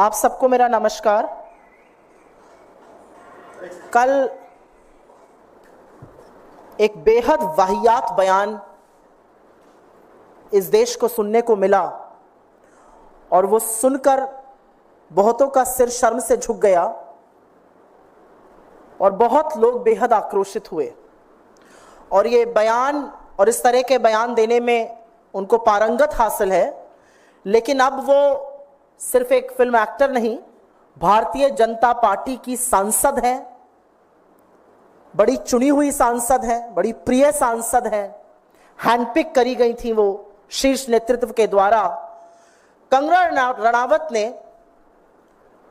आप सबको मेरा नमस्कार। कल एक बेहद वाहियात बयान इस देश को सुनने को मिला और वो सुनकर बहुतों का सिर शर्म से झुक गया और बहुत लोग बेहद आक्रोशित हुए। और ये बयान और इस तरह के बयान देने में उनको पारंगत हासिल है, लेकिन अब वो सिर्फ एक फिल्म एक्टर नहीं, भारतीय जनता पार्टी की सांसद हैं, बड़ी चुनी हुई सांसद हैं, बड़ी प्रिय सांसद हैं, हैंडपिक करी गई थी वो शीर्ष नेतृत्व के द्वारा। कंगना रणावत ने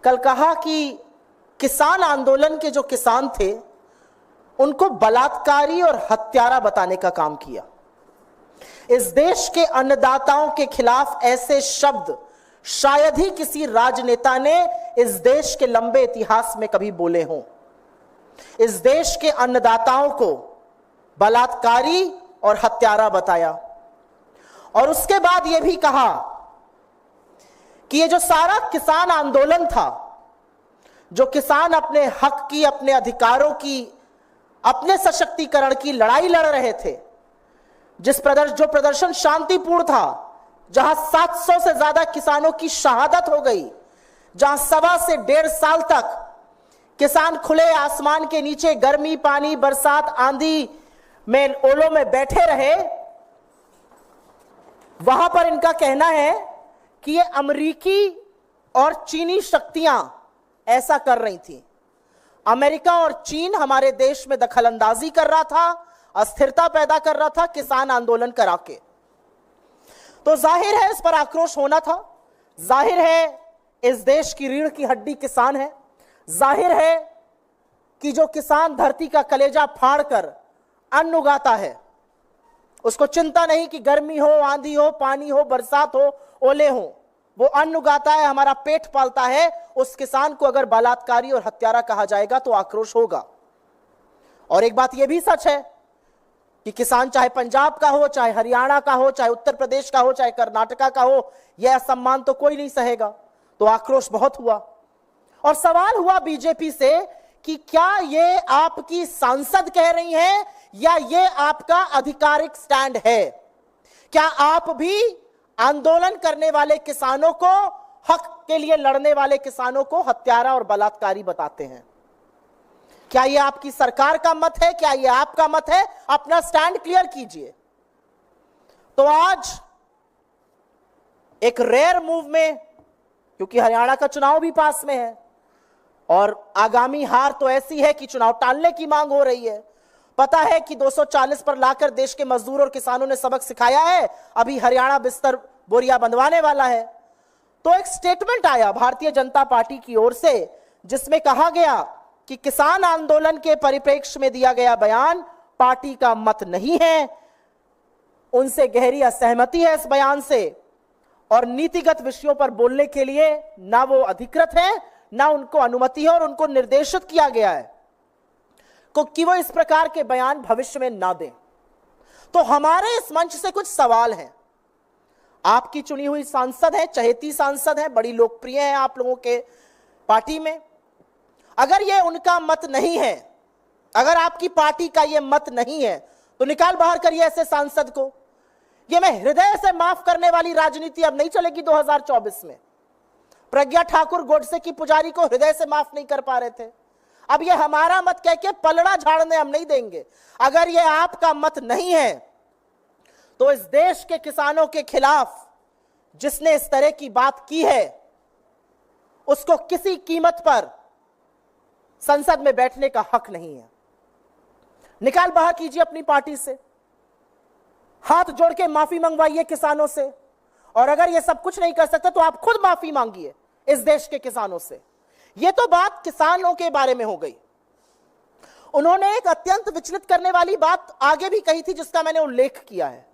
कल कहा कि किसान आंदोलन के जो किसान थे उनको बलात्कारी और हत्यारा बताने का काम किया। इस देश के अन्नदाताओं के खिलाफ ऐसे शब्द शायद ही किसी राजनेता ने इस देश के लंबे इतिहास में कभी बोले हों। इस देश के अन्नदाताओं को बलात्कारी और हत्यारा बताया और उसके बाद यह भी कहा कि ये जो सारा किसान आंदोलन था, जो किसान अपने हक की, अपने अधिकारों की, अपने सशक्तिकरण की लड़ाई लड़ रहे थे, जो प्रदर्शन शांतिपूर्ण था, जहां 700 से ज्यादा किसानों की शहादत हो गई, जहां 1.25 से 1.5 साल तक किसान खुले आसमान के नीचे गर्मी, पानी, बरसात, आंधी में, ओलों में बैठे रहे, वहां पर इनका कहना है कि ये अमेरिकी और चीनी शक्तियां ऐसा कर रही थी। अमेरिका और चीन हमारे देश में दखलंदाजी कर रहा था, अस्थिरता पैदा कर रहा था किसान आंदोलन करा के। तो जाहिर है इस पर आक्रोश होना था। जाहिर है इस देश की रीढ़ की हड्डी किसान है। जाहिर है कि जो किसान धरती का कलेजा फाड़कर अन्न उगाता है, उसको चिंता नहीं कि गर्मी हो, आंधी हो, पानी हो, बरसात हो, ओले हो, वो अन्न उगाता है, हमारा पेट पालता है। उस किसान को अगर बलात्कारी और हत्यारा कहा जाएगा तो आक्रोश होगा। और एक बात यह भी सच है कि किसान चाहे पंजाब का हो, चाहे हरियाणा का हो, चाहे उत्तर प्रदेश का हो, चाहे कर्नाटका का हो, यह असम्मान तो कोई नहीं सहेगा। तो आक्रोश बहुत हुआ और सवाल हुआ बीजेपी से कि क्या ये आपकी सांसद कह रही हैं या ये आपका आधिकारिक स्टैंड है? क्या आप भी आंदोलन करने वाले किसानों को, हक के लिए लड़ने वाले किसानों को हत्यारा और बलात्कारी बताते हैं? क्या यह आपकी सरकार का मत है? क्या यह आपका मत है? अपना स्टैंड क्लियर कीजिए। तो आज एक रेयर मूव में, क्योंकि हरियाणा का चुनाव भी पास में है और आगामी हार तो ऐसी है कि चुनाव टालने की मांग हो रही है। पता है कि 240 पर लाकर देश के मजदूर और किसानों ने सबक सिखाया है, अभी हरियाणा बिस्तर बोरिया बंधवाने वाला है। तो एक स्टेटमेंट आया भारतीय जनता पार्टी की ओर से जिसमें कहा गया कि किसान आंदोलन के परिप्रेक्ष्य में दिया गया बयान पार्टी का मत नहीं है, उनसे गहरी असहमति है इस बयान से और नीतिगत विषयों पर बोलने के लिए ना वो अधिकृत है, ना उनको अनुमति है और उनको निर्देशित किया गया है कि वो इस प्रकार के बयान भविष्य में ना दें। तो हमारे इस मंच से कुछ सवाल हैं। आपकी चुनी हुई सांसद है, चहेती सांसद है, बड़ी लोकप्रिय है आप लोगों के पार्टी में। अगर ये उनका मत नहीं है, अगर आपकी पार्टी का ये मत नहीं है, तो निकाल बाहर करिए ऐसे सांसद को। ये मैं हृदय से माफ करने वाली राजनीति अब नहीं चलेगी 2024 में। प्रज्ञा ठाकुर गोडसे की पुजारी को हृदय से माफ नहीं कर पा रहे थे, अब ये हमारा मत कह के पलड़ा झाड़ने हम नहीं देंगे। अगर ये आपका मत नहीं है तो इस देश के किसानों के खिलाफ जिसने इस तरह की बात की है उसको किसी कीमत पर संसद में बैठने का हक नहीं है। निकाल बाहर कीजिए अपनी पार्टी से, हाथ जोड़ के माफी मंगवाइए किसानों से, और अगर ये सब कुछ नहीं कर सकते तो आप खुद माफी मांगिए इस देश के किसानों से। ये तो बात किसानों के बारे में हो गई। उन्होंने एक अत्यंत विचलित करने वाली बात आगे भी कही थी जिसका मैंने उल्लेख किया है।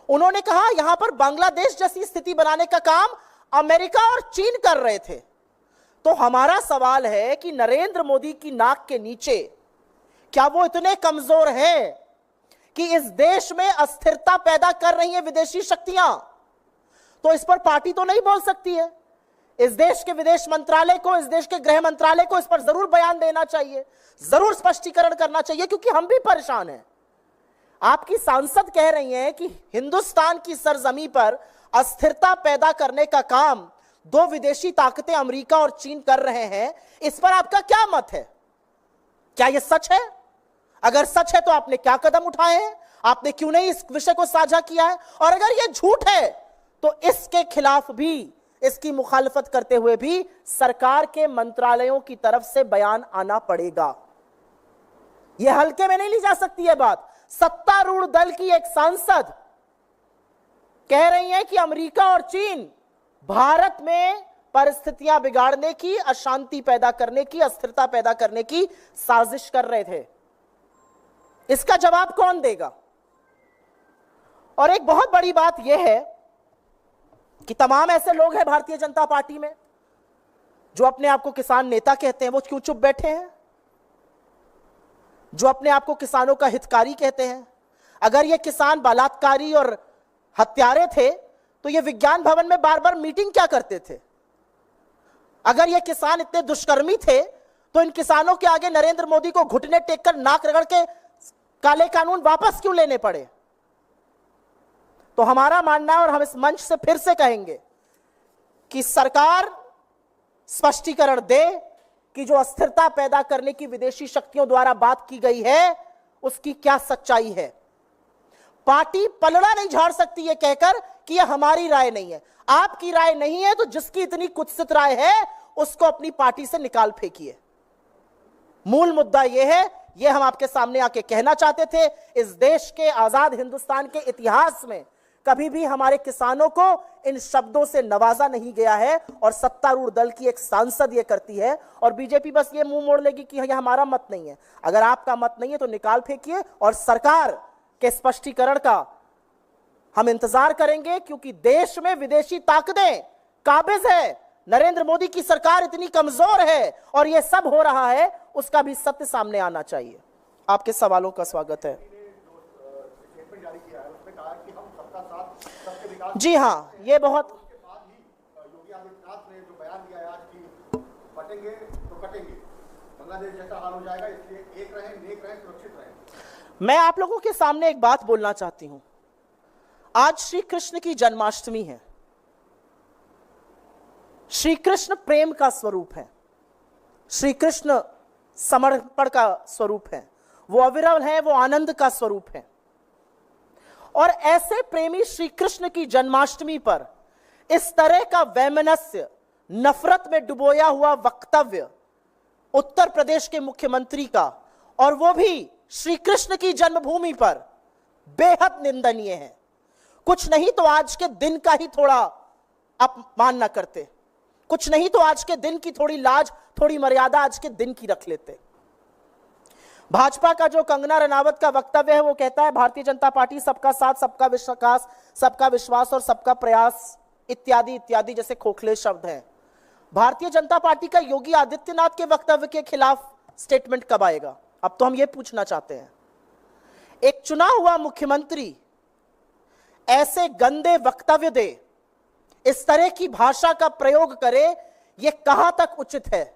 उन्होंने कहा यहां पर बांग्लादेश जैसी स्थिति बनाने का काम अमेरिका और चीन कर रहे थे। तो हमारा सवाल है कि नरेंद्र मोदी की नाक के नीचे क्या वो इतने कमजोर हैं कि इस देश में अस्थिरता पैदा कर रही है विदेशी शक्तियां? तो इस पर पार्टी तो नहीं बोल सकती है इस देश के विदेश मंत्रालय को, इस देश के गृह मंत्रालय को इस पर जरूर बयान देना चाहिए, जरूर स्पष्टीकरण करना चाहिए, क्योंकि हम भी परेशान हैं। आपकी सांसद कह रही हैं कि हिंदुस्तान की सरजमी पर अस्थिरता पैदा करने का काम दो विदेशी ताकतें अमेरिका और चीन कर रहे हैं। इस पर आपका क्या मत है? क्या यह सच है? अगर सच है तो आपने क्या कदम उठाए हैं? आपने क्यों नहीं इस विषय को साझा किया है? और अगर यह झूठ है तो इसके खिलाफ भी, इसकी मुखालफत करते हुए भी सरकार के मंत्रालयों की तरफ से बयान आना पड़ेगा। यह हल्के में नहीं ली जा सकती है बात। सत्तारूढ़ दल की एक सांसद कह रही है कि अमेरिका और चीन भारत में परिस्थितियां बिगाड़ने की, अशांति पैदा करने की, अस्थिरता पैदा करने की साजिश कर रहे थे। इसका जवाब कौन देगा? और एक बहुत बड़ी बात यह है कि तमाम ऐसे लोग हैं भारतीय जनता पार्टी में जो अपने आप को किसान नेता कहते हैं, वो क्यों चुप बैठे हैं? जो अपने आप को किसानों का हितकारी कहते हैं, अगर ये किसान बलात्कारी और हत्यारे थे तो ये विज्ञान भवन में बार बार मीटिंग क्या करते थे? अगर ये किसान इतने दुष्कर्मी थे तो इन किसानों के आगे नरेंद्र मोदी को घुटने टेककर नाक रगड़ के काले कानून वापस क्यों लेने पड़े? तो हमारा मानना है, और हम इस मंच से फिर से कहेंगे कि सरकार स्पष्टीकरण दे कि जो अस्थिरता पैदा करने की विदेशी शक्तियों द्वारा बात की गई है उसकी क्या सच्चाई है। पार्टी पलड़ा नहीं झाड़ सकती है कहकर कि यह हमारी राय नहीं है। आपकी राय नहीं है तो जिसकी इतनी कुत्सित राय है उसको अपनी पार्टी से निकाल फेंकिए। मूल मुद्दा यह है, यह हम आपके सामने आके कहना चाहते थे। इस देश के, आजाद हिंदुस्तान के इतिहास में कभी भी हमारे किसानों को इन शब्दों से नवाजा नहीं गया है, और सत्तारूढ़ दल की एक सांसद ये करती है, और बीजेपी बस ये मुंह मोड़ लेगी कि यह हमारा मत नहीं है। अगर आपका मत नहीं है तो निकाल फेंकिए, और सरकार के स्पष्टीकरण का हम इंतजार करेंगे, क्योंकि देश में विदेशी ताकतें काबिज है। नरेंद्र मोदी की सरकार इतनी कमजोर है और यह सब हो रहा है, उसका भी सत्य सामने आना चाहिए। आपके सवालों का स्वागत है। जी हाँ, ये बहुत योगी आदित्यनाथ ने जो बयान दिया है आज की बटेंगे तो कटेंगे, बांग्लादेश जैसा हाल हो जाएगा, इसलिए एक रहें, नेक रहें, सुरक्षित रहें। मैं आप लोगों के सामने एक बात बोलना चाहती हूं। आज श्री कृष्ण की जन्माष्टमी है। श्री कृष्ण प्रेम का स्वरूप है, श्री कृष्ण समर्पण का स्वरूप है, वो अविरल है, वो आनंद का स्वरूप है। और ऐसे प्रेमी श्री कृष्ण की जन्माष्टमी पर इस तरह का वैमनस्य, नफरत में डुबोया हुआ वक्तव्य उत्तर प्रदेश के मुख्यमंत्री का, और वो भी श्री कृष्ण की जन्मभूमि पर, बेहद निंदनीय है। कुछ नहीं तो आज के दिन का ही थोड़ा अपमान न करते, कुछ नहीं तो आज के दिन की थोड़ी लाज, थोड़ी मर्यादा आज के दिन की रख लेते। भाजपा का जो कंगना रनावत का वक्तव्य है, वो कहता है भारतीय जनता पार्टी सबका साथ, सबका विश्वास और सबका प्रयास इत्यादि इत्यादि जैसे खोखले शब्द हैं। भारतीय जनता पार्टी का योगी आदित्यनाथ के वक्तव्य के खिलाफ स्टेटमेंट कब आएगा? अब तो हम ये पूछना चाहते हैं। एक चुना हुआ मुख्यमंत्री ऐसे गंदे वक्तव्य दे, इस तरह की भाषा का प्रयोग करे, यह कहां तक उचित है?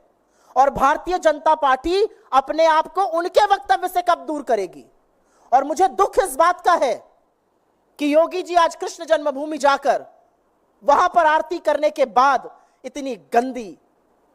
और भारतीय जनता पार्टी अपने आप को उनके वक्तव्य से कब दूर करेगी? और मुझे दुख इस बात का है कि योगी जी आज कृष्ण जन्मभूमि जाकर वहां पर आरती करने के बाद इतनी गंदी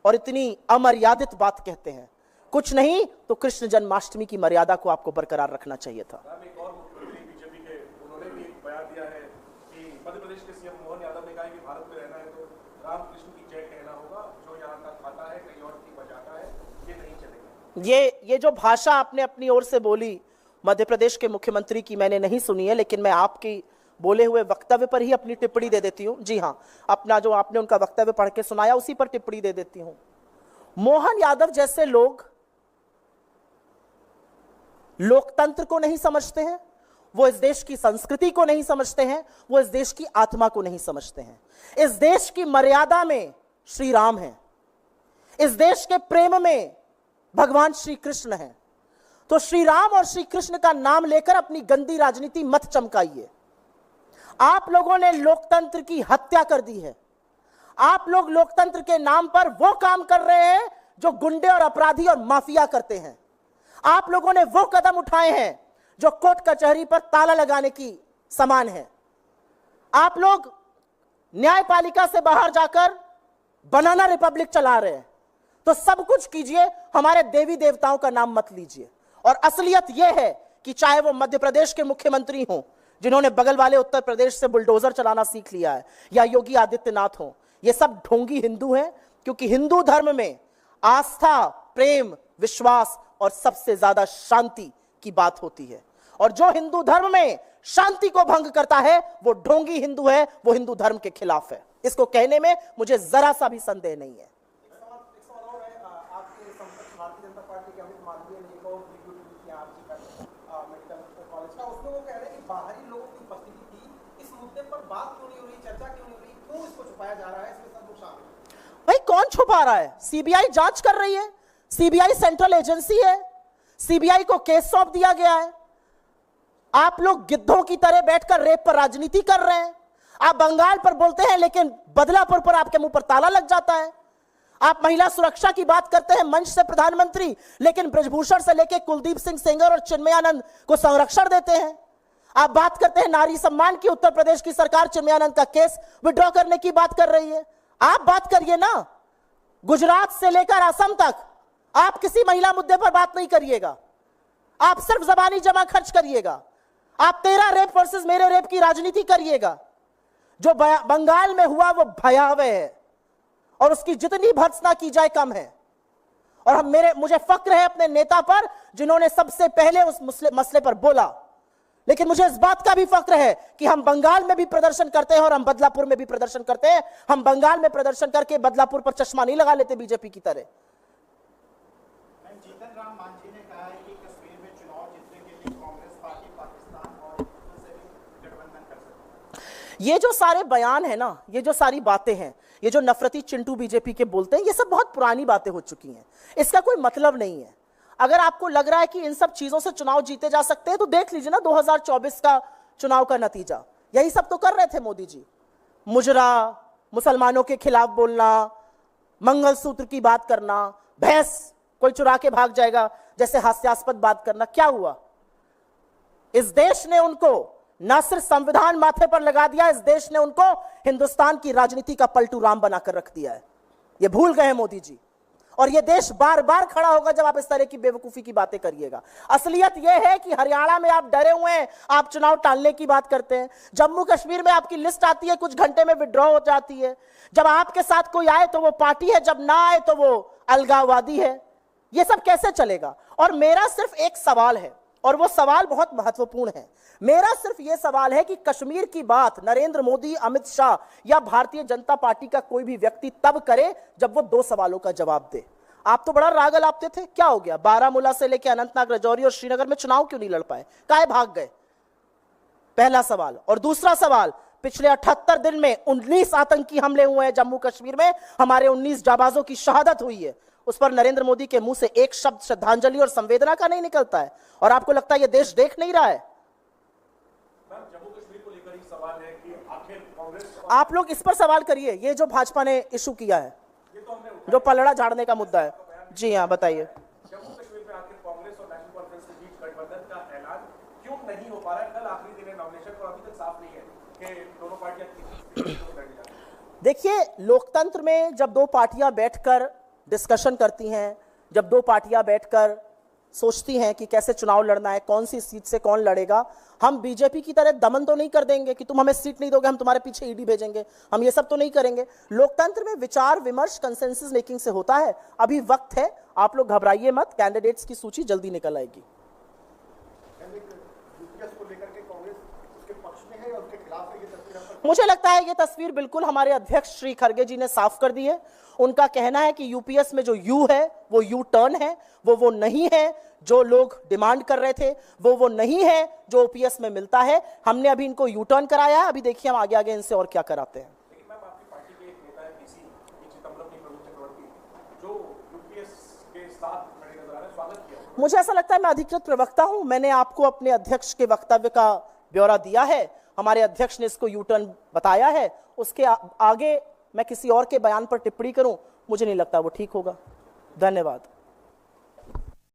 और इतनी अमर्यादित बात कहते हैं। कुछ नहीं तो कृष्ण जन्माष्टमी की मर्यादा को आपको बरकरार रखना चाहिए था। एक और मुख्यमंत्री बीजेपी के, उन्होंने भी बयान दिया है कि मध्य प्रदेश के सीएम मोहन यादव ने कहा कि भारत में रहना है तो रामकृष्ण की जय कहना होगा, जो यहाँ का खाता है कहीं और की बजाता है, ये नहीं चलेगा। ये जो भाषा आपने अपनी ओर से बोली मध्य प्रदेश के मुख्यमंत्री की, मैंने नहीं सुनी है, लेकिन मैं आपकी बोले हुए वक्तव्य पर ही अपनी टिप्पणी दे देती हूं। जी हां, अपना जो आपने उनका वक्तव्य पढ़ के सुनाया उसी पर टिप्पणी दे देती हूं। मोहन यादव जैसे लोग लोकतंत्र को नहीं समझते हैं, वो इस देश की संस्कृति को नहीं समझते हैं, वो इस देश की आत्मा को नहीं समझते हैं। इस देश की मर्यादा में श्री राम है, इस देश के प्रेम में भगवान श्री कृष्ण है। तो श्री राम और श्री कृष्ण का नाम लेकर अपनी गंदी राजनीति मत चमकाइए। आप लोगों ने लोकतंत्र की हत्या कर दी है। आप लोग लोकतंत्र के नाम पर वो काम कर रहे हैं जो गुंडे और अपराधी और माफिया करते हैं। आप लोगों ने वो कदम उठाए हैं जो कोर्ट कचहरी पर ताला लगाने की समान है। आप लोग न्यायपालिका से बाहर जाकर बनाना रिपब्लिक चला रहे हैं। तो सब कुछ कीजिए, हमारे देवी देवताओं का नाम मत लीजिए। और असलियत यह है कि चाहे वो मध्य प्रदेश के मुख्यमंत्री हों जिन्होंने बगल वाले उत्तर प्रदेश से बुलडोजर चलाना सीख लिया है, या योगी आदित्यनाथ हों, ये सब ढोंगी हिंदू हैं। क्योंकि हिंदू धर्म में आस्था, प्रेम, विश्वास और सबसे ज्यादा शांति की बात होती है। और जो हिंदू धर्म में शांति को भंग करता है वो ढोंगी हिंदू है, वो हिंदू धर्म के खिलाफ है। इसको कहने में मुझे जरा सा भी संदेह नहीं है। बाहरी लोगों की उपस्थिति थी, इस मुद्दे पर बात क्यों नहीं हो रही, चर्चा क्यों नहीं हो रही, क्यों इसको छुपाया जा रहा है, इसमें सब लोग शामिल हैं। भाई कौन छुपा रहा है? सीबीआई जांच कर रही है। सीबीआई सेंट्रल एजेंसी है, सीबीआई को केस सौंप दिया गया है। आप लोग गिद्धों की तरह बैठकर रेप पर राजनीति कर रहे हैं। आप बंगाल पर बोलते हैं लेकिन बदलापुर पर आपके मुंह पर ताला लग जाता है। आप महिला सुरक्षा की बात करते हैं मंच से प्रधानमंत्री, लेकिन ब्रजभूषण से लेकर कुलदीप सिंह सेंगर और चिन्मयानंद को संरक्षण देते हैं। आप बात करते हैं नारी सम्मान की, उत्तर प्रदेश की सरकार चिन्मयानंद का केस विड्रॉ करने की बात कर रही है। आप बात करिए ना, गुजरात से लेकर असम तक आप किसी महिला मुद्दे पर बात नहीं करिएगा। आप सिर्फ जबानी जमा खर्च करिएगा। आप तेरा रेप वर्सेस मेरे रेप की राजनीति करिएगा। जो बंगाल में हुआ वो भयावह है और उसकी जितनी भर्त्सना की जाए कम है। और मुझे फक्र है अपने नेता पर जिन्होंने सबसे पहले उस मसले पर बोला। लेकिन मुझे इस बात का भी फक्र है कि हम बंगाल में भी प्रदर्शन करते हैं और हम बदलापुर में भी प्रदर्शन करते हैं। हम बंगाल में प्रदर्शन करके बदलापुर पर चश्मा नहीं लगा लेते बीजेपी की तरह। जीतन राम मांझी ने कहा है कि कश्मीर में चुनाव जीतने के लिए कांग्रेस पार्टी पाकिस्तान और हिंदू से भी गठबंधन कर सकती है। ये जो सारे बयान है ना, ये जो सारी बातें हैं, ये जो नफरती चिंटू बीजेपी के बोलते हैं, ये सब बहुत पुरानी बातें हो चुकी हैं। इसका कोई मतलब नहीं है। अगर आपको लग रहा है कि इन सब चीजों से चुनाव जीते जा सकते हैं तो देख लीजिए ना 2024 का चुनाव का नतीजा। यही सब तो कर रहे थे मोदी जी। मुजरा, मुसलमानों के खिलाफ बोलना, मंगलसूत्र की बात करना, भैंस कोई चुरा के भाग जाएगा जैसे हास्यास्पद बात करना। क्या हुआ? इस देश ने उनको न सिर्फ संविधान माथे पर लगा दिया, इस देश ने उनको हिंदुस्तान की राजनीति का पलटू राम बनाकर रख दिया है। ये भूल गए मोदी जी। और ये देश बार बार खड़ा होगा जब आप इस तरह की बेवकूफी की बातें करिएगा। असलियत यह है कि हरियाणा में आप डरे हुए हैं, आप चुनाव टालने की बात करते हैं। जम्मू कश्मीर में आपकी लिस्ट आती है, कुछ घंटे में विड्रॉ हो जाती है। जब आपके साथ कोई आए तो वो पार्टी है, जब ना आए तो वो अलगाववादी है। ये सब कैसे चलेगा? और मेरा सिर्फ एक सवाल है, और वो सवाल बहुत महत्वपूर्ण है। मेरा सिर्फ ये सवाल है कि कश्मीर की बात नरेंद्र मोदी, अमित शाह या भारतीय जनता पार्टी का कोई भी व्यक्ति तब करे जब वो 2 सवालों का जवाब दे। आप तो बड़ा राग अलापते थे, क्या हो गया? बारामूला से लेकर अनंतनाग, राजौरी और श्रीनगर में चुनाव क्यों नहीं लड़ पाए? काहे भाग गए? पहला सवाल। और दूसरा सवाल, पिछले 78 दिन में 19 आतंकी हमले हुए हैं जम्मू कश्मीर में, हमारे 19 जाबाजों की शहादत हुई है। उस पर नरेंद्र मोदी के मुंह से एक शब्द श्रद्धांजलि और संवेदना का नहीं निकलता है। और आपको लगता है ये देश देख नहीं रहा है? जम्मू कश्मीर को लेकर ही सवाल है कि आखिर कांग्रेस, आप लोग इस पर सवाल करिए। ये जो भाजपा ने इशू किया है, ये तो हमने जो पलड़ा झाड़ने का मुद्दा है। जी हाँ, बताइए। जम्मू कश्मीर में आखिर कांग्रेस और नेशनल कॉन्फ्रेंस के बीच गठबंधन का ऐलान क्यों नहीं हो पा रहा है? कल आखिरी दिन है नॉमिनेशन पर, अभी तक साफ नहीं है कि दोनों पार्टियां देखिए, लोकतंत्र में जब 2 पार्टियां बैठकर डिस्कशन करती हैं, जब 2 पार्टियां बैठकर सोचती हैं कि कैसे चुनाव लड़ना है, कौन सी सीट से कौन लड़ेगा, हम बीजेपी की तरह दमन तो नहीं कर देंगे कि तुम हमें सीट नहीं दोगे, हम तुम्हारे पीछे ईडी भेजेंगे। हम ये सब तो नहीं करेंगे। लोकतंत्र में विचार विमर्श कंसेंसस मेकिंग से होता है। अभी वक्त है, आप लोग घबराइए मत। कैंडिडेट्स की सूची जल्दी निकल आएगी। मुझे लगता है ये तस्वीर बिल्कुल हमारे अध्यक्ष श्री खरगे जी ने साफ कर दी है। उनका कहना है कि यूपीएस में जो यू है वो यू टर्न है, वो नहीं है जो लोग डिमांड कर रहे थे, वो नहीं है जो ओपीएस में मिलता है। हमने अभी इनको यू टर्न कराया है। अभी देखिए हम आगे इनसे और क्या कराते हैं। लेकिन मैम, आपकी पार्टी के एक नेता है पीसी चिदम्बरम की प्रवीण चक्रवर्ती, जो यूपीएस के साथ खड़े नजर आ रहे हैं, स्वागत किया। मुझे ऐसा लगता है मैं अधिकृत प्रवक्ता हूं। मैंने आपको अपने अध्यक्ष के वक्तव्य का ब्यौरा दिया है। हमारे अध्यक्ष ने इसको यू टर्न बताया है। उसके आगे मैं किसी और के बयान पर टिप्पणी करूं, मुझे नहीं लगता वो ठीक होगा। धन्यवाद।